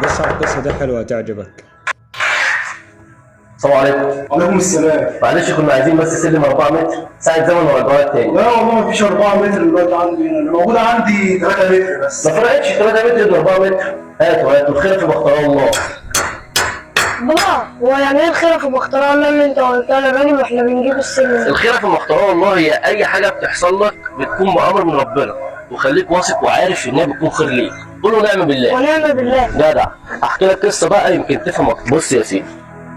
قصة القصة دي حلوة تعجبك. السلام عليكم. وعليكم السلام. معلش كنا عايزين بس سلم 4 متر ساعة زمن ورجعات تاني. لا والله ما فيش 4 متر دلوقتي عندي هنا، اللي موجود عندي 3 متر بس. ما فرقتش 3 متر من 4 متر. هاتوا الخير في مختار الله. بابا هو يعني ايه الخير في مختار الله اللي انت قلتها للراجل واحنا بنجيب السلم؟ الخير في مختار الله هي أي حاجة بتحصل لك بتكون بأمر من ربنا، وخليك واثق وعارف إنها بتكون خير ليك. قول له نعم بالله. ونعم بالله. جدع. أحكي لك قصة بقى يمكن تفهم أكتر. بص يا سيدي،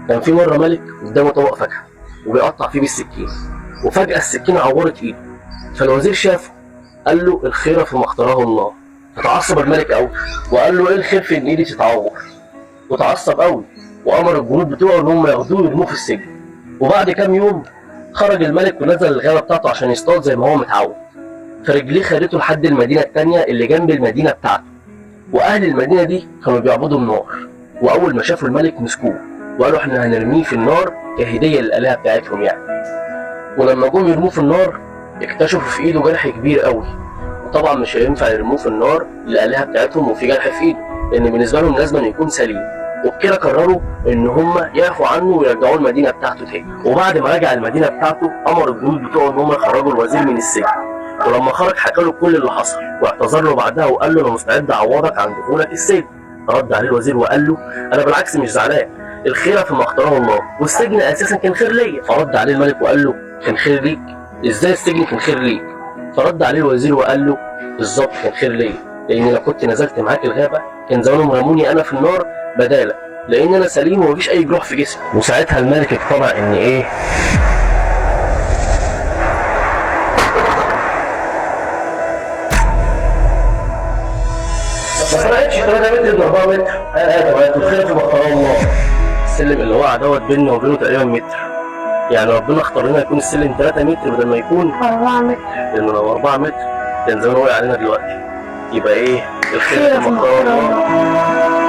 كان في مرة ملك قدامه طبق فاكهة وبيقطع فيه بالسكين، وفجأة السكينة عورت إيده، فالوزير شافه قال له الخير في ما اختاره الله. فتعصب الملك قوي وقال له ايه الخير في ان ايدي تتعور؟ وتعصب قوي وامر الجنود بتوعه ان هم ياخدوه ويرموه في السجن. وبعد كام يوم خرج الملك ونزل الغابه بتاعته عشان يصطاد زي ما هو متعود، فرجليه خدته لحد المدينه التانيه اللي جنب المدينه بتاعته. واهل المدينه دي كانوا بيعبدوا النار، واول ما شافوا الملك مسكوه وقالوا احنا هنرميه في النار كهديه للالهه بتاعتهم يعني. ولما جم يرموه في النار اكتشفوا في ايده جرح كبير قوي، وطبعا مش هينفع يرموه في النار للالهه بتاعتهم وفي جرح في ايده، لان بالنسبه لهم لازم يكون سليم. وبكده قرروا ان هم يعفوا عنه ويرجعوه المدينه بتاعته تاني. وبعد ما رجع المدينه بتاعته امر الجنود بتوعه ان هم يخرجوا الوزير من السجن. ولما خرج حكى له كل اللي حصل واعتذر له بعدها وقال له انا مستعد اعوضك عن دخولك السجن. رد عليه الوزير وقال له انا بالعكس مش زعلان، الخير فيما اختاره الله، والسجن اساسا كان خير ليا. فرد عليه الملك وقال له كان خير ليك؟ ازاي السجن كان خير ليك؟ فرد عليه الوزير وقال له بالظبط كان خير ليا، لان لو كنت نزلت معاك الغابه كان زمانهم رموني انا في النار بدالك، لان انا سليم ومفيش اي جروح في جسمي. وساعتها الملك اقتنع ان ايه، ما فرقتش 3 متر من 4 متر. هاتوا الخير في مختار الله. السلم اللي وقع دوت بيننا وبينه تقريبا متر، يعني ربنا اختار لنا يكون السلم 3 متر بدل ما يكون 4 متر، لأن لو 4 متر كان زمان وقع علينا دلوقتي. يبقى ايه الخير في مختار الله.